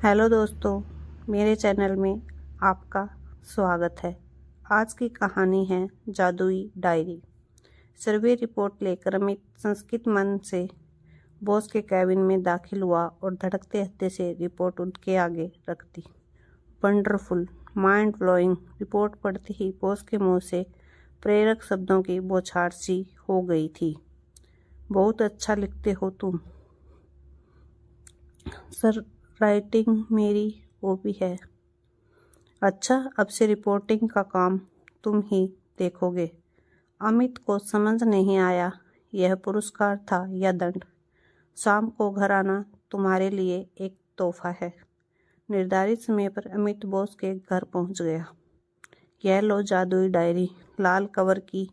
Hello दोस्तों, मेरे channel में आपका स्वागत है। आज की कहानी है जादुई डायरी। सर्वे रिपोर्ट लेकर अमित संस्कृत मन से बॉस के कैबिन में दाखिल हुआ और धड़कते हत्थे से रिपोर्ट उनके आगे रख दी। Wonderful, mind blowing. रिपोर्ट पढ़ते ही बॉस के मुंह से प्रेरक शब्दों की बौछार सी हो गई थी। बहुत अच्छा लिखते हो तुम सर, राइटिंग मेरी हॉबी है। अच्छा, अब से रिपोर्टिंग का काम तुम ही देखोगे। अमित को समझ नहीं आया यह पुरस्कार था या दंड। शाम को घर आना तुम्हारे लिए एक तोहफा है। निर्धारित समय पर अमित बॉस के घर पहुंच गया। यह लो जादुई डायरी। लाल कवर की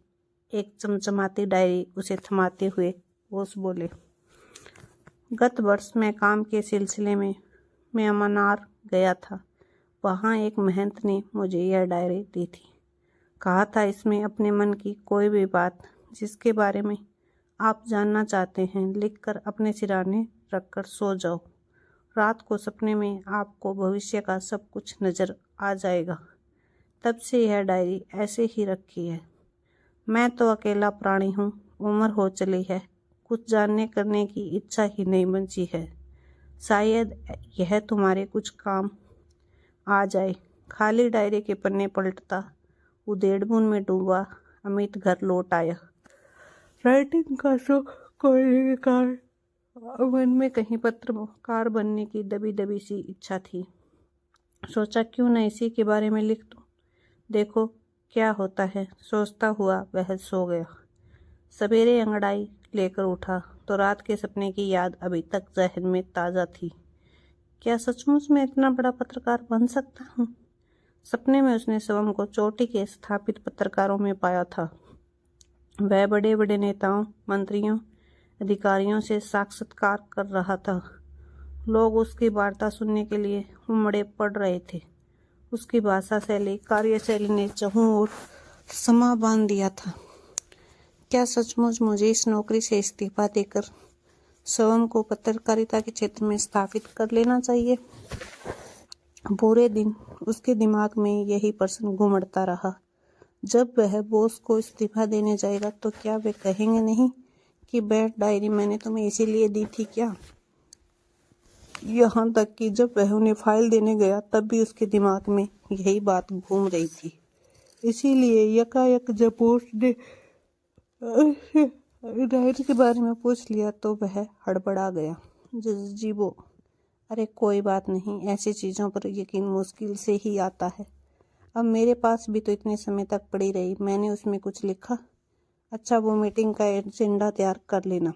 एक चमचमाती डायरी उसे थमाते हुए बॉस बोले, गत वर्ष मैं काम के सिलसिले में म्यांमार गया था। वहाँ एक महंत ने मुझे यह डायरी दी थी। कहा था इसमें अपने मन की कोई भी बात जिसके बारे में आप जानना चाहते हैं लिखकर अपने सिरहाने रखकर सो जाओ। रात को सपने में आपको भविष्य का सब कुछ नजर आ जाएगा। तब से यह डायरी ऐसे ही रखी है। मैं तो अकेला प्राणी हूँ, उम्र हो चली है, कुछ जानने करने की इच्छा ही नहीं बची है। शायद यह तुम्हारे कुछ काम आ जाए। खाली डायरी के पन्ने पलटता उधेड़बुन में डूबा अमित घर लौट आया। राइटिंग का शौक कोई कार मन में कहीं पत्रकार बनने की दबी दबी सी इच्छा थी। सोचा क्यों न इसी के बारे में लिख दूं, देखो क्या होता है। सोचता हुआ वह सो गया। सवेरे अंगड़ाई लेकर उठा तो रात के सपने की याद अभी तक जहन में ताज़ा थी। क्या सचमुच मैं इतना बड़ा पत्रकार बन सकता हूँ? सपने में उसने शिवम को चोटी के स्थापित पत्रकारों में पाया था। वह बड़े बड़े नेताओं, मंत्रियों, अधिकारियों से साक्षात्कार कर रहा था। लोग उसकी वार्ता सुनने के लिए उमड़े पड़ रहे थे। उसकी भाषा शैली, कार्यशैली ने चहुं ओर समा बांध दिया था। क्या सचमुच मुझे इस नौकरी से इस्तीफा देकर स्वयं को पत्रकारिता के क्षेत्र में स्थापित कर लेना चाहिए? पूरे दिन उसके दिमाग में यही प्रश्न घूमता रहा। जब वह बॉस को इस्तीफा देने जाएगा तो क्या वे कहेंगे नहीं कि बैठ डायरी मैंने तुम्हें इसीलिए दी थी क्या? यहाँ तक कि जब वह उन्हें फाइल देने गया तब भी उसके दिमाग में यही बात घूम रही थी। इसीलिए यकायक जब बॉस ने डायरी के बारे में पूछ लिया तो वह हड़बड़ा गया। जीबो, अरे कोई बात नहीं, ऐसी चीज़ों पर यकीन मुश्किल से ही आता है। अब मेरे पास भी तो इतने समय तक पड़ी रही, मैंने उसमें कुछ लिखा? अच्छा, वो मीटिंग का एजेंडा तैयार कर लेना।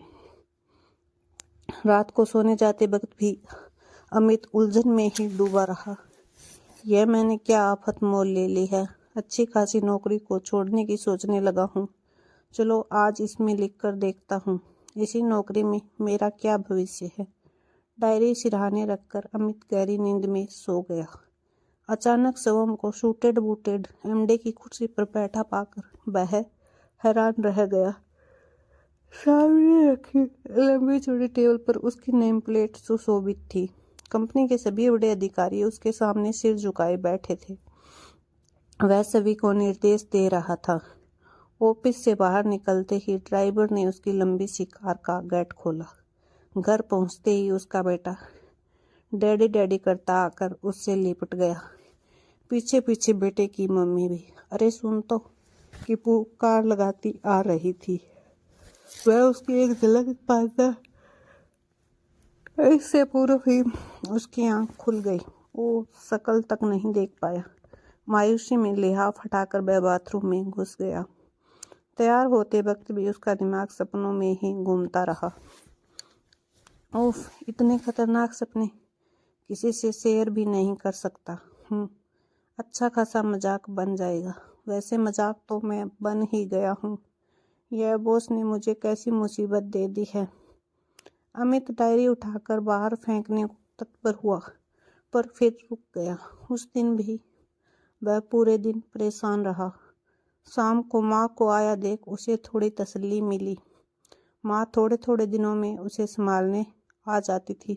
रात को सोने जाते वक्त भी अमित उलझन में ही डूबा रहा। यह मैंने क्या आफत मोल ले ली है। अच्छी खासी नौकरी को छोड़ने की सोचने लगा हूँ। चलो आज इसमें लिख कर देखता हूँ, इसी नौकरी में मेरा क्या भविष्य है। डायरी सिरहाने रखकर अमित गहरी नींद में सो गया। अचानक शिवम को सूटेड बूटेड एमडी की कुर्सी पर बैठा पाकर वह हैरान रह गया। सामने रखी लंबी चौड़ी टेबल पर उसकी नेम प्लेट सुशोभित थी। कंपनी के सभी बड़े अधिकारी उसके सामने सिर झुकाए बैठे थे। वह सभी को निर्देश दे रहा था। ऑफिस से बाहर निकलते ही ड्राइवर ने उसकी लंबी सी कार का गेट खोला। घर पहुंचते ही उसका बेटा डैडी डैडी करता आकर उससे लिपट गया। पीछे पीछे बेटे की मम्मी भी। अरे सुन तो, कि पुकार लगाती आ रही थी। वह उसकी एक झलक पाता इससे पूर्व ही उसकी आंख खुल गई। वो शकल तक नहीं देख पाया। मायूसी में लिहाफ हटाकर वह बाथरूम में घुस गया। तैयार होते वक्त भी उसका दिमाग सपनों में ही घूमता रहा। उफ, इतने खतरनाक सपने किसी से शेयर भी नहीं कर सकता। अच्छा खासा मजाक बन जाएगा। वैसे मजाक तो मैं बन ही गया हूँ। यह बॉस ने मुझे कैसी मुसीबत दे दी है। अमित डायरी उठाकर बाहर फेंकने को तत्पर हुआ, पर फिर रुक गया। उस दिन भी वह पूरे दिन परेशान रहा। शाम को माँ को आया देख उसे थोड़ी तसल्ली मिली। माँ थोड़े थोड़े दिनों में उसे संभालने आ जाती थी।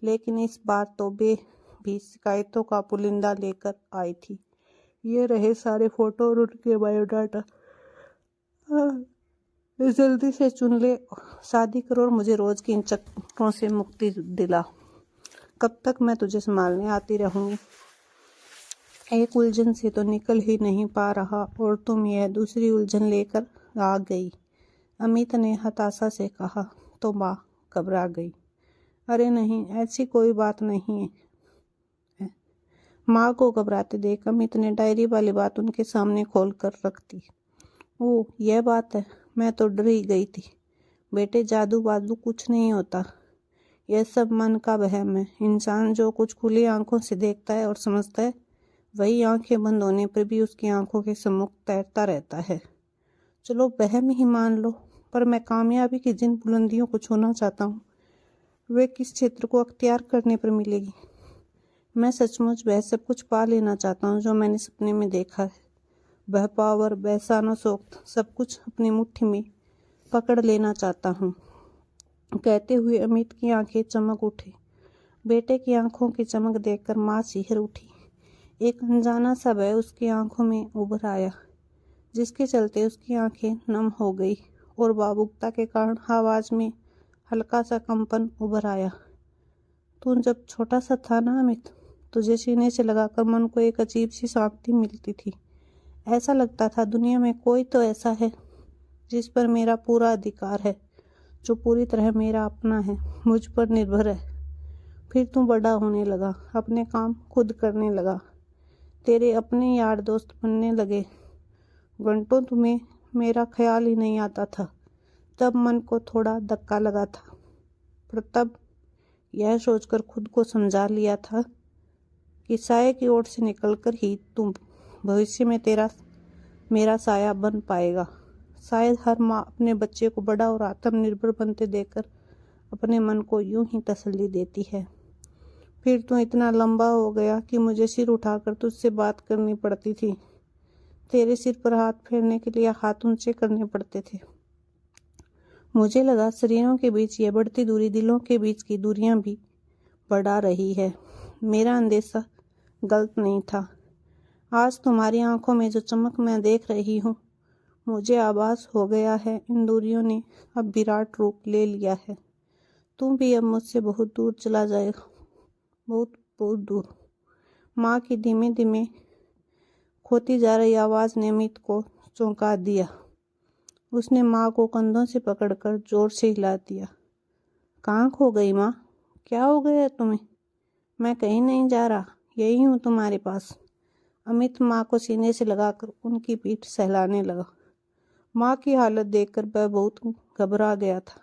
लेकिन इस बार तो बे भी शिकायतों का पुलिंदा लेकर आई थी। ये रहे सारे फोटो और उनके बायोडाटा। जल्दी से चुन ले, शादी करो और मुझे रोज की इन चक्करों से मुक्ति दिला। कब तक मैं तुझे संभालने आती रहूंगी? एक उलझन से तो निकल ही नहीं पा रहा और तुम यह दूसरी उलझन लेकर आ गई। अमित ने हताशा से कहा तो माँ घबरा गई। अरे नहीं, ऐसी कोई बात नहीं है। माँ को घबराते देख अमित ने डायरी वाली बात उनके सामने खोल कर रख दी। ओह, यह बात है, मैं तो डर ही गई थी। बेटे, जादू वादू कुछ नहीं होता, यह सब मन का वहम है। इंसान जो कुछ खुली आंखों से देखता है और समझता है, वही आंखें बंद होने पर भी उसकी आंखों के सम्मुख तैरता रहता है। चलो वहम ही मान लो, पर मैं कामयाबी की जिन बुलंदियों को छूना चाहता हूँ, वे किस क्षेत्र को अख्तियार करने पर मिलेगी? मैं सचमुच वह सब कुछ पा लेना चाहता हूँ जो मैंने सपने में देखा है। वह पावर, वह शान-ओ-शौकत, सब कुछ अपनी मुट्ठी में पकड़ लेना चाहता हूँ। कहते हुए अमित की आंखें चमक उठी। बेटे की आंखों की चमक देखकर माँ सिहर उठी। एक अनजाना सा भय उसकी आंखों में उभर आया, जिसके चलते उसकी आंखें नम हो गई और भावुकता के कारण आवाज में हल्का सा कंपन उभर आया। तू जब छोटा सा था ना अमित, तुझे सीने से लगाकर मन को एक अजीब सी शांति मिलती थी। ऐसा लगता था दुनिया में कोई तो ऐसा है जिस पर मेरा पूरा अधिकार है, जो पूरी तरह मेरा अपना है, मुझ पर निर्भर है। फिर तू बड़ा होने लगा, अपने काम खुद करने लगा, तेरे अपने यार दोस्त बनने लगे। घंटों तुम्हें मेरा ख्याल ही नहीं आता था। तब मन को थोड़ा धक्का लगा था, पर तब यह सोचकर खुद को समझा लिया था कि साये की ओर से निकलकर ही तुम भविष्य में मेरा साया बन पाएगा। शायद हर माँ अपने बच्चे को बड़ा और आत्मनिर्भर बनते देखकर अपने मन को यूं ही तसल्ली देती है। फिर तो इतना लंबा हो गया कि मुझे सिर उठाकर तुझसे बात करनी पड़ती थी। तेरे सिर पर हाथ फेरने के लिए हाथ ऊंचे करने पड़ते थे। मुझे लगा शरीरों के बीच यह बढ़ती दूरी दिलों के बीच की दूरियां भी बढ़ा रही है। मेरा अंदेशा गलत नहीं था। आज तुम्हारी आंखों में जो चमक मैं देख रही हूँ, मुझे आभास हो गया है इन दूरियों ने अब विराट रूप ले लिया है। तुम भी अब मुझसे बहुत दूर चला जाएगा, बहुत बहुत दूर। माँ की धीमे धीमे खोती जा रही आवाज ने अमित को चौंका दिया। उसने माँ को कंधों से पकड़कर जोर से हिला दिया। कहाँ खो गई माँ? क्या हो गया तुम्हें? मैं कहीं नहीं जा रहा, यही हूँ तुम्हारे पास। अमित माँ को सीने से लगाकर उनकी पीठ सहलाने लगा। माँ की हालत देखकर वह बहुत घबरा गया था।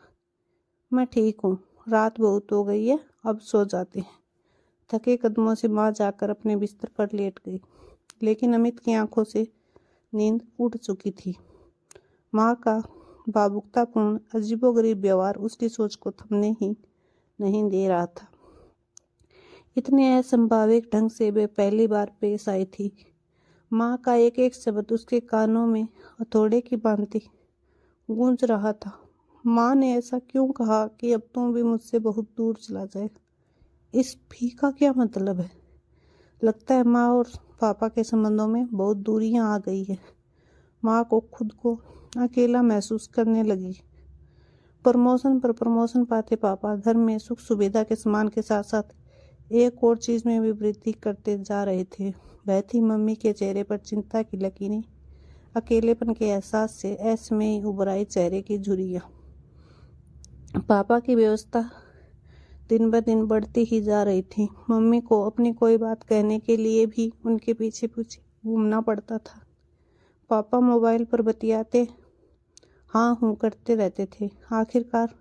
मैं ठीक हूँ, रात बहुत हो गई है, अब सो जाते हैं। थके कदमों से माँ जाकर अपने बिस्तर पर लेट गई, लेकिन अमित की आंखों से नींद उड़ चुकी थी। माँ का भावुकतापूर्ण अजीबोगरीब व्यवहार उसकी सोच को थमने ही नहीं दे रहा था। इतने असंभाविक ढंग से वे पहली बार पेश आई थी। माँ का एक एक शब्द उसके कानों में हथौड़े की भांति गूंज रहा था। माँ ने ऐसा क्यों कहा कि अब तुम भी मुझसे बहुत दूर चला जाएगा? इस भी का क्या मतलब है? लगता है माँ और पापा के संबंधों में बहुत दूरियां आ गई है। माँ को खुद को अकेला महसूस करने लगी। प्रमोशन पर प्रमोशन पाते पापा घर में सुख सुविधा के सामान के साथ साथ एक और चीज में भी वृद्धि करते जा रहे थे। वह थी मम्मी के चेहरे पर चिंता की लकीरें, अकेलेपन के एहसास से ऐसे में ही उभर आई चेहरे की झुर्रियां। पापा की व्यवस्था दिन ब दिन बढ़ती ही जा रही थी। मम्मी को अपनी कोई बात कहने के लिए भी उनके पीछे पीछे घूमना पड़ता था। पापा मोबाइल पर बतियाते हाँ हूँ करते रहते थे। आखिरकार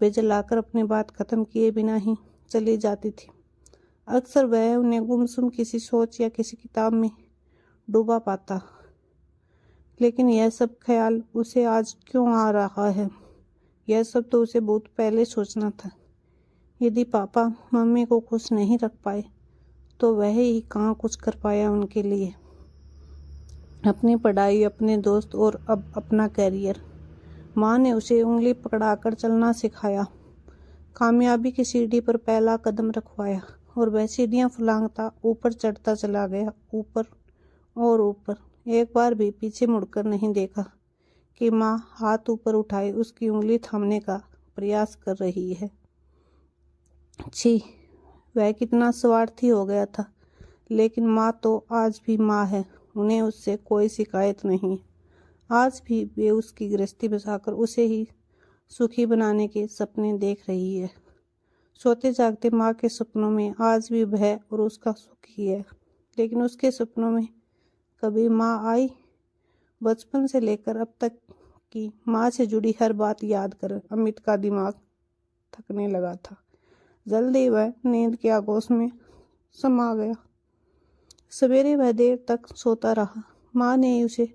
वे जलाकर अपनी बात खत्म किए बिना ही चली जाती थी। अक्सर वह उन्हें गुमसुम किसी सोच या किसी किताब में डूबा पाता। लेकिन यह सब ख्याल उसे आज क्यों आ रहा है? यह सब तो उसे बहुत पहले सोचना था। यदि पापा मम्मी को खुश नहीं रख पाए तो वह ही कहाँ कुछ कर पाया उनके लिए। अपनी पढ़ाई, अपने दोस्त और अब अपना करियर। माँ ने उसे उंगली पकड़ाकर चलना सिखाया। कामयाबी की सीढ़ी पर पहला कदम रखवाया और वह सीढ़ियां फुलांगता ऊपर चढ़ता चला गया, ऊपर और ऊपर। एक बार भी पीछे मुड़कर नहीं देखा कि माँ हाथ ऊपर उठाए उसकी उंगली थामने का प्रयास कर रही है। छी, वह कितना स्वार्थी हो गया था। लेकिन माँ तो आज भी माँ है, उन्हें उससे कोई शिकायत नहीं। आज भी वे उसकी गृहस्थी बसाकर उसे ही सुखी बनाने के सपने देख रही है। सोते जागते माँ के सपनों में आज भी वह और उसका सुख ही है। लेकिन उसके सपनों में कभी माँ आई? बचपन से लेकर अब तक की माँ से जुड़ी हर बात याद कर अमित का दिमाग थकने लगा था। जल्दी वह नींद के आगोश में समा गया। सवेरे वह देर तक सोता रहा। माँ ने उसे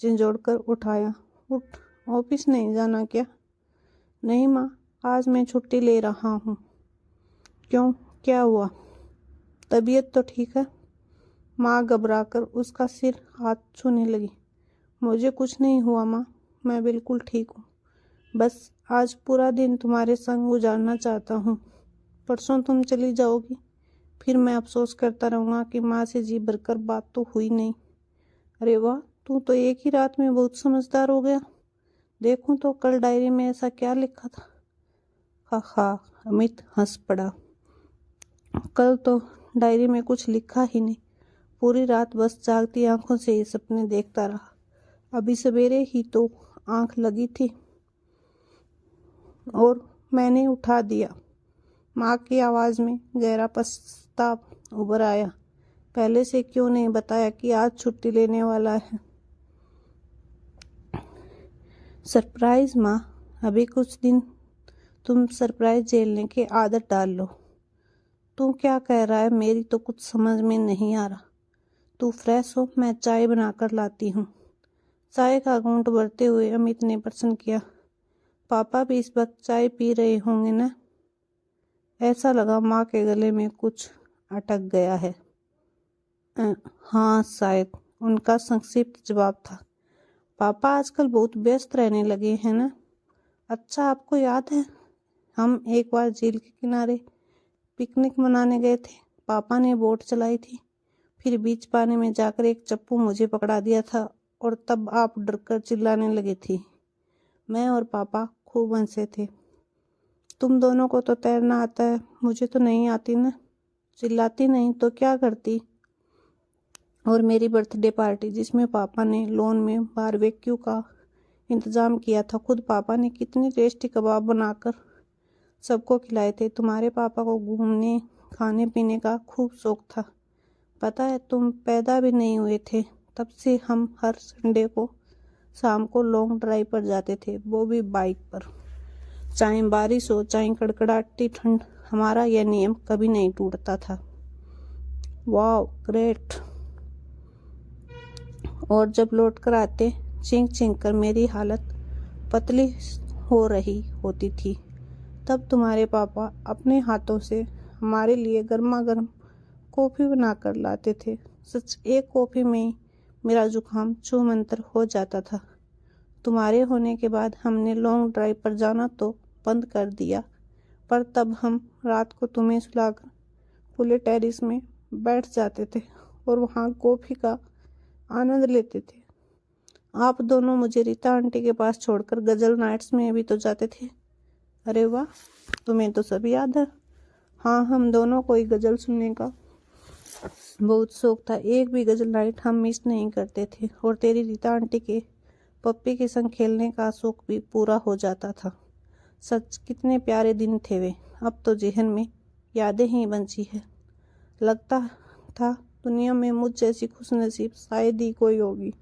झंझोड़कर उठाया। उठ, ऑफिस नहीं जाना क्या? नहीं माँ, आज मैं छुट्टी ले रहा हूँ। क्यों, क्या हुआ? तबीयत तो ठीक है। माँ घबराकर उसका सिर हाथ छूने लगी। मुझे कुछ नहीं हुआ माँ, मैं बिल्कुल ठीक हूँ। बस आज पूरा दिन तुम्हारे संग गुजारना चाहता हूँ। परसों तुम चली जाओगी, फिर मैं अफसोस करता रहूँगा कि माँ से जी भरकर बात तो हुई नहीं। अरे वाह, तू तो एक ही रात में बहुत समझदार हो गया। देखूं तो कल डायरी में ऐसा क्या लिखा था? हा हा, अमित हंस पड़ा। कल तो डायरी में कुछ लिखा ही नहीं। पूरी रात बस जागती आंखों से ये सपने देखता रहा। अभी सवेरे ही तो आंख लगी थी और मैंने उठा दिया। माँ की आवाज़ में गहरा पछतावा उभर आया। पहले से क्यों नहीं बताया कि आज छुट्टी लेने वाला है? सरप्राइज माँ, अभी कुछ दिन तुम सरप्राइज झेलने की आदत डाल लो। तू क्या कह रहा है? मेरी तो कुछ समझ में नहीं आ रहा। तू फ्रेश हो, मैं चाय बनाकर लाती हूँ। चाय का घूंट भरते हुए अमित ने प्रश्न किया। पापा भी इस वक्त चाय पी रहे होंगे ना? ऐसा लगा माँ के गले में कुछ अटक गया है। हाँ शायद, उनका संक्षिप्त जवाब था। पापा आजकल बहुत व्यस्त रहने लगे हैं ना? अच्छा, आपको याद है हम एक बार झील के किनारे पिकनिक मनाने गए थे? पापा ने बोट चलाई थी, फिर बीच पानी में जाकर एक चप्पू मुझे पकड़ा दिया था और तब आप डरकर चिल्लाने लगे थे। मैं और पापा खूब हंसे थे। तुम दोनों को तो तैरना आता है, मुझे तो नहीं आती ना। चिल्लाती नहीं तो क्या करती? और मेरी बर्थडे पार्टी जिसमें पापा ने लॉन में बारबेक्यू का इंतज़ाम किया था, खुद पापा ने कितनी टेस्टी कबाब बनाकर सबको खिलाए थे। तुम्हारे पापा को घूमने खाने पीने का खूब शौक था। पता है, तुम पैदा भी नहीं हुए थे तब से हम हर संडे को शाम को लॉन्ग ड्राइव पर जाते थे, वो भी बाइक पर। चाहे बारिश हो चाहे कड़कड़ाती ठंड, हमारा यह नियम कभी नहीं टूटता था। वाह ग्रेट। और जब लौट कर आते चींक चींक कर मेरी हालत पतली हो रही होती थी, तब तुम्हारे पापा अपने हाथों से हमारे लिए गर्मा गर्म कॉफ़ी बनाकर लाते थे। सच, एक कॉफ़ी में मेरा जुकाम छूमंतर हो जाता था। तुम्हारे होने के बाद हमने लॉन्ग ड्राइव पर जाना तो बंद कर दिया, पर तब हम रात को तुम्हें सुलाकर खुले टेरिस में बैठ जाते थे और वहाँ कॉफ़ी का आनंद लेते थे। आप दोनों मुझे रीता आंटी के पास छोड़कर गजल नाइट्स में भी तो जाते थे। अरे वाह, तुम्हें तो सब याद है। हाँ, हम दोनों को ही गजल सुनने का बहुत शौक था। एक भी गजल नाइट हम मिस नहीं करते थे और तेरी रीता आंटी के पप्पी के संग खेलने का शौक भी पूरा हो जाता था। सच, कितने प्यारे दिन थे वे। अब तो जहन में यादें ही बची है। लगता था दुनिया में मुझ जैसी खुशनसीब शायद ही कोई होगी।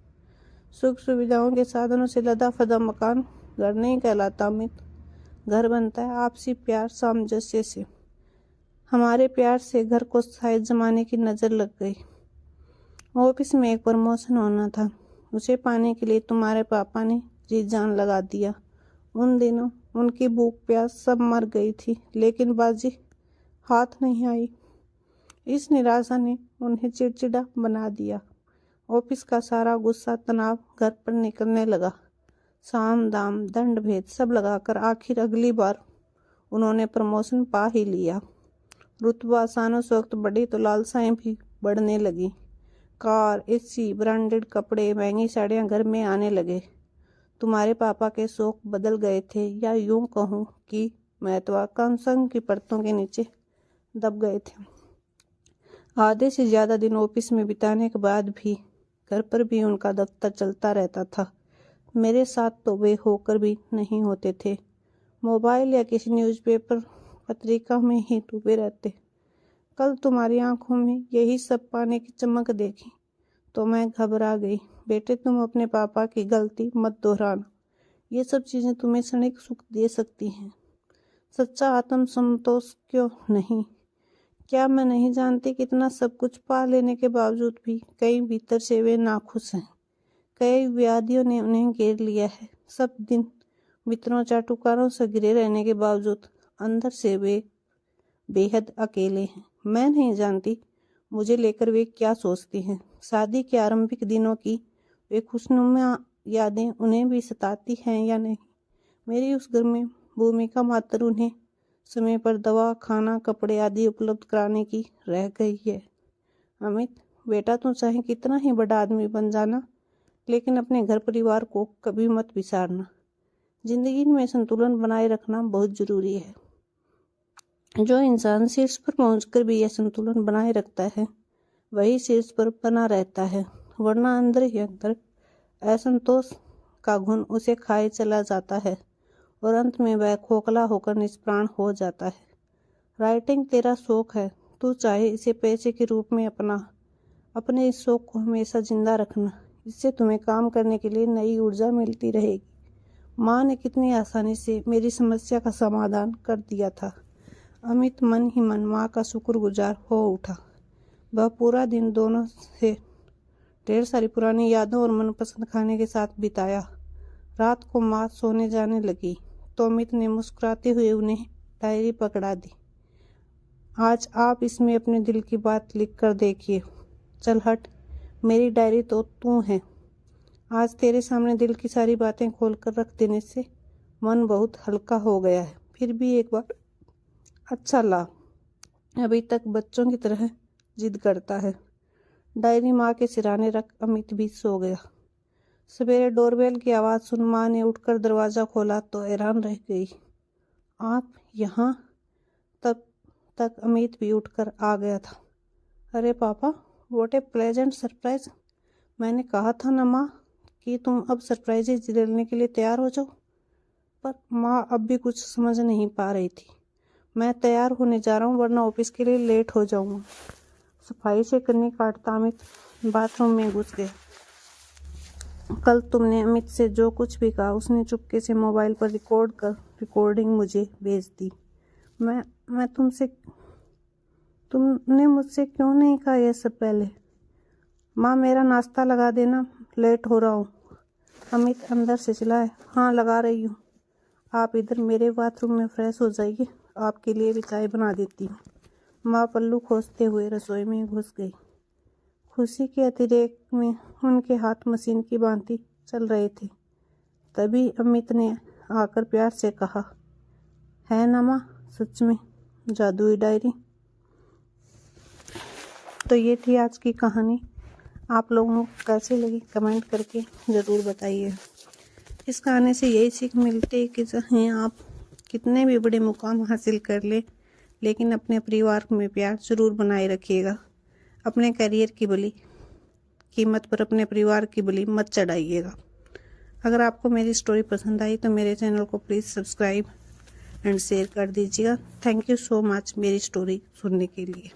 सुख सुविधाओं के साधनों से लदा फदा मकान घर नहीं कहलाता अमित। घर बनता है आपसी प्यार सामंजस्य से। हमारे प्यार से घर को शायद जमाने की नज़र लग गई। ऑफिस में एक प्रमोशन होना था, उसे पाने के लिए तुम्हारे पापा ने जी जान लगा दिया। उन दिनों उनकी भूख प्यास सब मर गई थी, लेकिन बाजी हाथ नहीं आई। इस निराशा ने उन्हें चिड़चिड़ा बना दिया। ऑफिस का सारा गुस्सा तनाव घर पर निकलने लगा। साम दाम दंड भेद सब लगाकर आखिर अगली बार उन्होंने प्रमोशन पा ही लिया। रुतबा आसानुस वक्त बढ़ी तो लालसाएं भी बढ़ने लगी। कार, एसी, ब्रांडेड कपड़े, महंगी साड़ियाँ घर में आने लगे। तुम्हारे पापा के शौक बदल गए थे, या यूं कहूँ कि महत्वाकांक्षा की परतों के नीचे दब गए थे। आधे से ज़्यादा दिन ऑफिस में बिताने के बाद भी घर पर भी उनका दफ्तर चलता रहता था। मेरे साथ तो वे होकर भी नहीं होते थे। मोबाइल या किसी न्यूज़पेपर पत्रिका में ही डूबे रहते। कल तुम्हारी आंखों में यही सब पाने की चमक देखी तो मैं घबरा गई। बेटे, तुम अपने पापा की गलती मत दोहराना। ये सब चीज़ें तुम्हें क्षणिक सुख दे सकती हैं, सच्चा आत्मसंतोष क्यों नहीं। क्या मैं नहीं जानती कितना सब कुछ पा लेने के बावजूद भी कई भीतर से वे नाखुश हैं। कई व्याधियों ने उन्हें घेर लिया है। सब दिन मित्रों चाटुकारों से घिरे रहने के बावजूद अंदर से वे बेहद अकेले हैं। मैं नहीं जानती मुझे लेकर वे क्या सोचती हैं। शादी के आरंभिक दिनों की वे खुशनुमा यादें उन्हें भी सताती हैं या नहीं। मेरी उस घर में भूमिका मात्र उन्हें समय पर दवा, खाना, कपड़े आदि उपलब्ध कराने की रह गई है। अमित बेटा, तू चाहे कितना ही बड़ा आदमी बन जाना, लेकिन अपने घर परिवार को कभी मत बिसारना। जिंदगी में संतुलन बनाए रखना बहुत जरूरी है। जो इंसान शीर्ष पर पहुंचकर भी यह संतुलन बनाए रखता है वही शीर्ष पर बना रहता है, वरना अंदर ही अंदर असंतोष का घुन उसे खाए चला जाता है और अंत में वह खोखला होकर निष्प्राण हो जाता है। राइटिंग तेरा शौक है, तू चाहे इसे पैसे के रूप में अपने इस शौक को हमेशा जिंदा रखना। इससे तुम्हें काम करने के लिए नई ऊर्जा मिलती रहेगी। माँ ने कितनी आसानी से मेरी समस्या का समाधान कर दिया था। अमित मन ही मन माँ का शुक्रगुजार हो उठा। वह पूरा दिन दोनों से ढेर सारी पुरानी यादों और मनपसंद खाने के साथ बिताया। रात को माँ सोने जाने लगी तो अमित ने मुस्कुराते हुए उन्हें डायरी पकड़ा दी। आज आप इसमें अपने दिल की बात लिख कर देखिए। चल हट, मेरी डायरी तो तू है। आज तेरे सामने दिल की सारी बातें खोल कर रख देने से मन बहुत हल्का हो गया है। फिर भी एक बार अच्छा ला, अभी तक बच्चों की तरह जिद करता है। डायरी माँ के सिराने रख अमित भी सो गया। सवेरे डोरबेल की आवाज़ सुन माँ ने उठकर दरवाज़ा खोला तो हैरान रह गई। आप यहाँ? तब तक अमित भी उठकर आ गया था। अरे पापा, व्हाट ए प्लेजेंट सरप्राइज। मैंने कहा था ना माँ कि तुम अब सरप्राइजेज लेने के लिए तैयार हो जाओ। पर माँ अब भी कुछ समझ नहीं पा रही थी। मैं तैयार होने जा रहा हूँ वरना ऑफिस के लिए लेट हो जाऊँगा। सफाई से कन्नी काटता अमित बाथरूम में घुस गया। कल तुमने अमित से जो कुछ भी कहा उसने चुपके से मोबाइल पर रिकॉर्ड कर रिकॉर्डिंग मुझे भेज दी। मैं तुमने मुझसे क्यों नहीं कहा यह सब पहले? माँ, मेरा नाश्ता लगा देना, लेट हो रहा हूँ। अमित अंदर से चिल्लाए। हाँ, लगा रही हूँ। आप इधर मेरे बाथरूम में फ्रेश हो जाइए, आपके लिए भी चाय बना देती हूँ। माँ पल्लू खोसते हुए रसोई में घुस गई। खुशी के अतिरेक में उनके हाथ मशीन की भांति चल रहे थे। तभी अमित ने आकर प्यार से कहा, है ना माँ, सच में जादुई डायरी। तो ये थी आज की कहानी। आप लोगों को कैसी लगी कमेंट करके ज़रूर बताइए। इस कहानी से यही सीख मिलती है कि चाहे आप कितने भी बड़े मुकाम हासिल कर ले, लेकिन अपने परिवार में प्यार ज़रूर बनाए रखिएगा। अपने करियर की बलि कीमत पर अपने परिवार की बलि मत चढ़ाइएगा। अगर आपको मेरी स्टोरी पसंद आई तो मेरे चैनल को प्लीज़ सब्सक्राइब एंड शेयर कर दीजिएगा। थैंक यू सो मच मेरी स्टोरी सुनने के लिए।